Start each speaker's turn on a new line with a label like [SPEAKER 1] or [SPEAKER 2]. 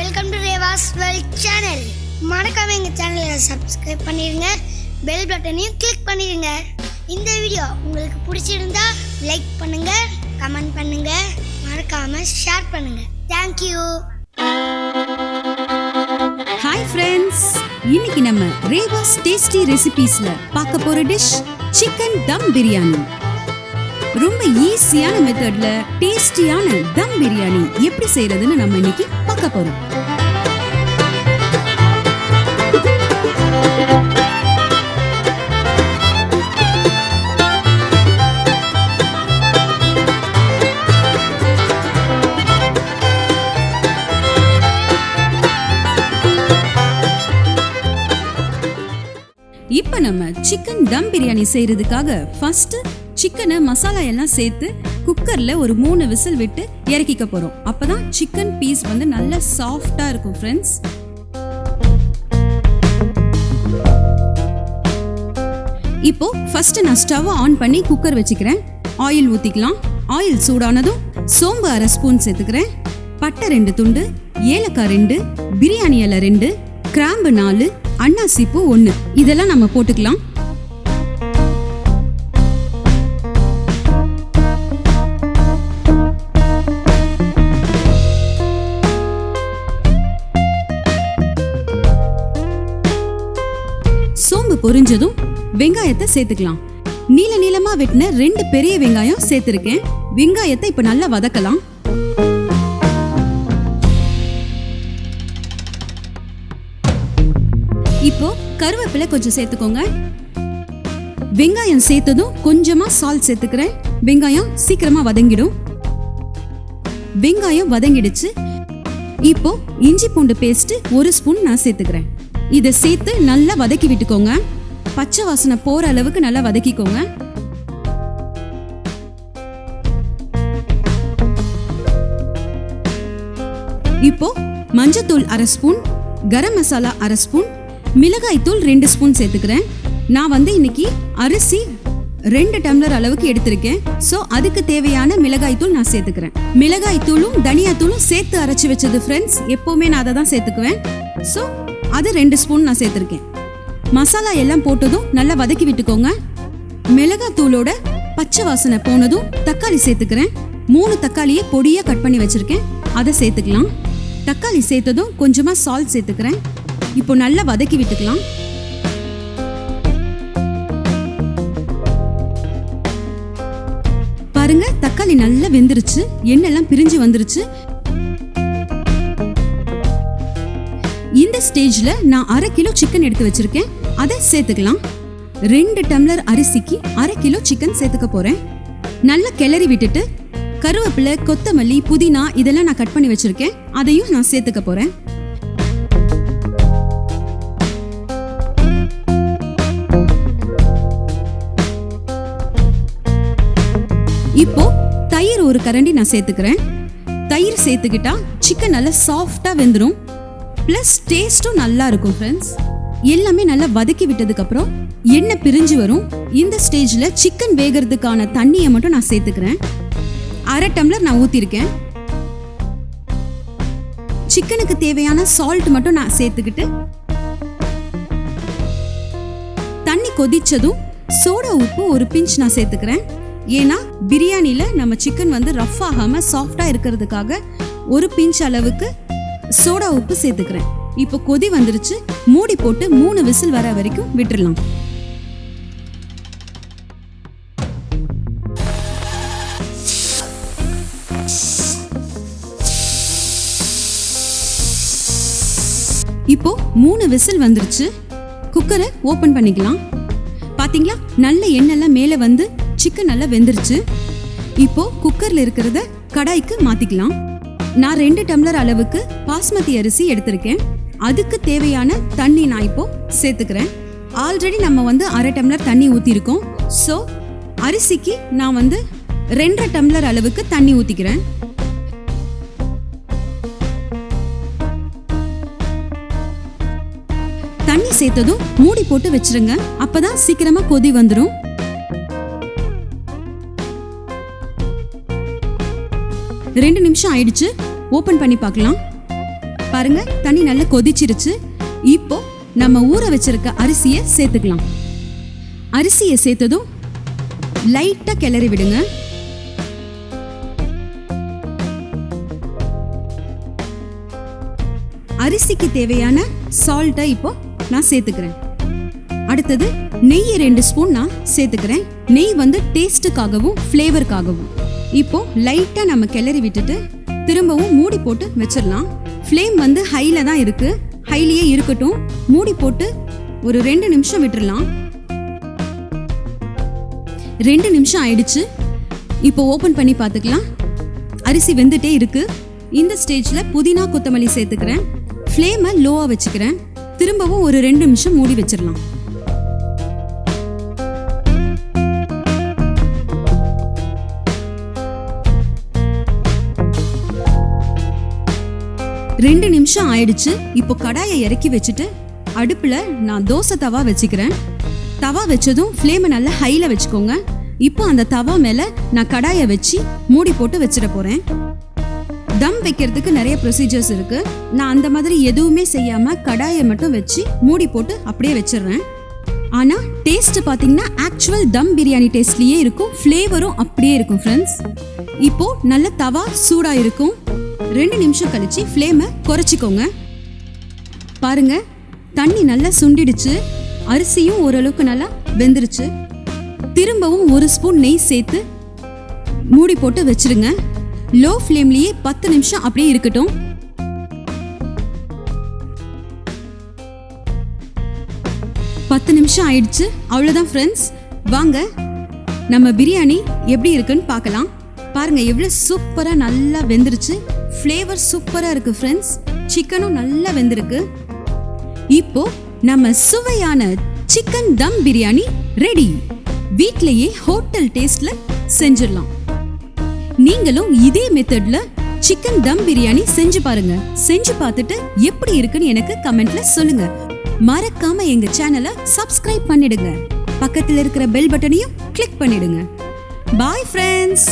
[SPEAKER 1] Welcome to Revas channel. மறக்காம எங்க சேனலை சப்ஸ்கிரைப் பண்ணிருங்க, பெல் பட்டனையும் கிளிக் பண்ணிருங்க. இந்த வீடியோ உங்களுக்கு பிடிச்சிருந்தா லைக் பண்ணுங்க, கமெண்ட் பண்ணுங்க, மறக்காம ஷேர் பண்ணுங்க. Thank you.
[SPEAKER 2] ஹாய் ஃப்ரெண்ட்ஸ், இன்னைக்கு நம்ம Revas டேஸ்டி ரெசிபீஸ்ல பார்க்க போற டிஷ் சிக்கன் தம் பிரியாணி. ரொம்ப ஈஸியான மெத்தட்ல டேஸ்டியான தம் பிரியாணி எப்படி செய்யறதுன்னு நம்ம இன்னைக்கு பார்க்க போறோம். இப்ப நம்ம சிக்கன் தம் பிரியாணி செய்யறதுக்காக ஃபர்ஸ்ட் சிக்கனை மசாலா எல்லாம் சேர்த்து குக்கர்ல ஒரு 3 விசில் விட்டு இறக்கிக்க போறோம். அப்பதான் சிக்கன் பீஸ் வந்து நல்லா சாஃப்டா இருக்கும் ஃப்ரெண்ட்ஸ். இப்போ ஃபர்ஸ்ட் நான் ஸ்டவ் ஆன் பண்ணி குக்கர் வச்சுக்கிறேன். ஆயில் ஊத்திக்கலாம். ஆயில் சூடானதும் சோம்பு 1/2 ஸ்பூன் சேர்த்துக்கிறேன், பட்டை 2 துண்டு, ஏலக்காய் 2, பிரியாணி இலை 2, கிராம்பு 4, அன்னாசிப்பூ 1 இதெல்லாம் நம்ம போட்டுக்கலாம். சோம்பு பொரிஞ்சதும் வெங்காயத்தை சேர்த்துக்கலாம். நீல நீளமா வெட்டின 2 பெரிய வெங்காயம் சேர்த்திருக்கேன். வெங்காயத்தை இப்ப நல்லா வதக்கலாம். இப்போ கருவேப்பிலை கொஞ்சம் சேர்த்துக்கோங்க. வெங்காயம் சேர்த்ததும் கொஞ்சமா சால்ட் சேர்த்துக்கிறேன். வெங்காயம் சீக்கிரமா வதங்கிடும். வெங்காயம் வதங்கிடுச்சு. இப்போ இஞ்சி பூண்டு பேஸ்ட் 1 ஸ்பூன் நான் சேர்த்துக்கிறேன். இதை சேர்த்து நல்லா வதக்கி விட்டுக்கோங்க. பச்சை வாசனை போற அளவுக்கு நல்லா வதக்கிக்கோங்க. இப்போ மஞ்சத்தூள் 1/2 ஸ்பூன், கரம் மசாலா 1/2 ஸ்பூன், மிளகாய் தூள் 2 ஸ்பூன் சேர்த்துக்கிறேன். நான் வந்து இன்னைக்கு அரிசி 2 டம்ளர் அளவுக்கு எடுத்திருக்கேன். சோ அதுக்கு தேவையான மிளகாய் தூள் நான் சேர்த்துக்கிறேன். மிளகாய் தூளும் தனியா தூளும் சேர்த்து அரைச்சு வச்சது ஃப்ரெண்ட்ஸ். எப்பவுமே நான் அதை தான் சேர்த்துக்குவேன். சோ அது 2 ஸ்பூன் நான் சேர்த்திருக்கேன். மசாலா எல்லாம் போட்டதும் நல்லா வதக்கி விட்டுக்கோங்க. மிளகாய் தூளோட பச்சை வாசனை போனதும் தக்காளி சேர்த்துக்கிறேன். 3 தக்காளியை பொடியா கட் பண்ணி வச்சிருக்கேன், அதை சேர்த்துக்கலாம். தக்காளி சேர்த்ததும் கொஞ்சமா சால்ட் சேர்த்துக்கிறேன். இப்போ நல்லா வதக்கி விட்டுக்கலாம். பாருங்க, தக்காளி நல்லா வெந்துருச்சு, எண்ணெல்லாம் பிரிஞ்சு வந்துருச்சு. இந்த ஸ்டேஜ்ல நான் 1/2 கிலோ சிக்கன் எடுத்து வச்சிருக்கேன், அதை சேர்த்துக்கலாம். 2 டம்ளர் அரிசிக்கு 1/2 கிலோ சிக்கன் சேர்த்துக்க போறேன். நல்லா கிளறி விட்டுட்டு கருவேப்பிலை, கொத்தமல்லி, புதினா இதெல்லாம் நான் கட் பண்ணி வச்சிருக்கேன், அதையும் நான் சேர்த்துக்க போறேன். இப்போ தயிர் 1 கரண்டி நான் சேர்த்துக்கிறேன். தயிர் சேர்த்துக்கிட்டா சிக்கன் நல்லா சாஃப்டா வெந்துடும், பிளஸ் டேஸ்டும் நல்லா இருக்கும் ஃப்ரெண்ட்ஸ். எல்லாமே நல்லா வதக்கி விட்டதுக்கு அப்புறம் எண்ணெய் பிரிஞ்சு வரும். இந்த ஸ்டேஜ்ல சிக்கன் வேகிறதுக்கான தண்ணியை மட்டும் நான் சேர்த்துக்கிறேன். 1/2 டம்ளர் நான் ஊத்திருக்கேன். சிக்கனுக்கு தேவையான சால்ட் மட்டும் நான் சேர்த்துக்கிட்டு தண்ணி கொதிச்சதும் சோடா உப்பு 1 பிஞ்ச் நான் சேர்த்துக்கிறேன். ஏன்னா பிரியாணில நம்ம சிக்கன் வந்து ரஃப் ஆகாம சாஃப்டா இருக்கிறதுக்காக 1 பிஞ்ச் அளவுக்கு சோடா உப்பு சேர்த்துக்கிறேன். இப்போ கொதி வந்துருச்சு. மூடி போட்டு 3 விசில் வர வரைக்கும் விட்டுறலாம். இப்போ 3 விசில் வந்துருச்சு. குக்கரை ஓபன் பண்ணிக்கலாம். பாத்தீங்களா, நல்ல எண்ணெய்லாம் மேல வந்து சிக்கன் நல்லா வெந்துருச்சு. இப்போ குக்கர்ல இருக்கிறத கடாய்க்கு மாத்திக்கலாம். நான் 2 டம்ளர் அளவுக்கு பாஸ்மதி அரிசி எடுத்திருக்கேன். அதுக்கு தேவையான தண்ணி நான் இப்போ சேர்த்துக்கிறேன். ஆல்ரெடி நம்ம வந்து 1/2 டம்ளர் தண்ணி ஊத்திருக்கோம். சோ அரிசிக்கு நான் வந்து 2.5 டம்ளர் அளவுக்கு தண்ணி ஊத்திக்கிறேன். தண்ணி சேர்த்ததும் மூடி போட்டு வச்சிருங்க, அப்பதான் சீக்கிரமா கொதி வந்துடும். 2 நிமிஷம் ஆயிடுச்சு. ஓபன் பண்ணி பார்க்கலாம். பாருங்க தண்ணி நல்லா கொதிச்சிருச்சு. இப்போ நம்ம ஊற வச்சிருக்க அரிசியை சேர்த்துக்கலாம். அரிசியை சேர்த்ததும் லைட்டா கிளறி விடுங்க. அரிசிக்கு தேவையான சால்ட்டை இப்போ நான் சேர்த்துக்கிறேன். அடுத்தது நெய் 2 ஸ்பூன் நான் சேர்த்துக்கிறேன். நெய் வந்து டேஸ்ட்டுக்காகவும் ஃப்ளேவருக்காகவும். இப்போ லைட்டா நம்ம கிளறி விட்டுட்டு திரும்பவும் மூடி போட்டு வச்சிடலாம். ஃப்ளேம் வந்து ஹைல தான் இருக்கு, ஹைலியே இருக்கட்டும். மூடி போட்டு ஒரு 2 நிமிஷம் விட்டுறலாம். 2 நிமிஷம் ஆயிடுச்சு. இப்போ ஓபன் பண்ணி பார்த்துக்கலாம். அரிசி வெந்துட்டே இருக்கு. இந்த ஸ்டேஜ்ல புதினா கொத்தமல்லி சேர்த்துக்கிறேன். ஃப்ளேமை லோவா வச்சுக்கிறேன். திரும்பவும் ஒரு 2 நிமிஷம் மூடி வச்சிடலாம். ரெண்டு நிமிஷம் ஆயிடுச்சு. இப்போ கடாயை இறக்கி வச்சுட்டு அடுப்புல நான் தோசை தவா வச்சுக்கிறேன். தவா வச்சதும் ஃப்ளேமை நல்லா ஹைல வச்சுக்கோங்க. இப்போ அந்த தவா மேல நான் கடாயை வச்சு மூடி போட்டு வச்சிட போறேன். தம் வைக்கிறதுக்கு நிறைய ப்ரொசீஜர்ஸ் இருக்கு. நான் அந்த மாதிரி எதுவுமே செய்யாம கடாயை மட்டும் வச்சு மூடி போட்டு அப்படியே வச்சிடுறேன். ஆனா டேஸ்ட் பாத்தீங்கன்னா ஆக்சுவல் தம் பிரியாணி டேஸ்ட்லயே இருக்கும், ஃப்ளேவரும் அப்படியே இருக்கும் ஃப்ரெண்ட்ஸ். இப்போ நல்ல தவா சூடா இருக்கும். 2 நிமிஷம் கழிச்சு ஃப்ளேமை குறைச்சிக்கோங்க. பாருங்க தண்ணி நல்லா சுண்டிடுச்சு. அரிசியும் ஓரளவுக்கு நல்லா வெந்துருச்சு. திரும்பவும் 1 ஸ்பூன் நெய் சேர்த்து மூடி போட்டு வச்சிருங்க. லோ ஃப்ளேம்லயே 10 நிமிஷம் அப்படியே இருக்கட்டும். பத்து நிமிஷம் ஆயிடுச்சு. அவ்வளோதான் ஃப்ரெண்ட்ஸ். வாங்க நம்ம பிரியாணி எப்படி இருக்குன்னு பார்க்கலாம். பாருங்க எவ்வளோ சூப்பராக நல்லா வெந்துருச்சு. ஃப்ளேவர் சூப்பராக இருக்கு ஃப்ரெண்ட்ஸ். சிக்கனும் நல்லா வெந்திருக்கு. இப்போ நம்ம சுவையான சிக்கன் தம் பிரியாணி ரெடி. வீட்லயே ஹோட்டல் டேஸ்ட்ல செஞ்சிடலாம். நீங்களும் இதே மெத்தட்ல சிக்கன் தம் பிரியாணி செஞ்சு பாருங்க. செஞ்சு பார்த்துட்டு எப்படி இருக்குன்னு எனக்கு கமெண்ட்ல சொல்லுங்க. மறக்காம எங்க சேனலை சப்ஸ்கிரைப் பண்ணிடுங்க. பக்கத்துல இருக்கிற பெல் பட்டனையும் கிளிக் பண்ணிடுங்க. Bye friends.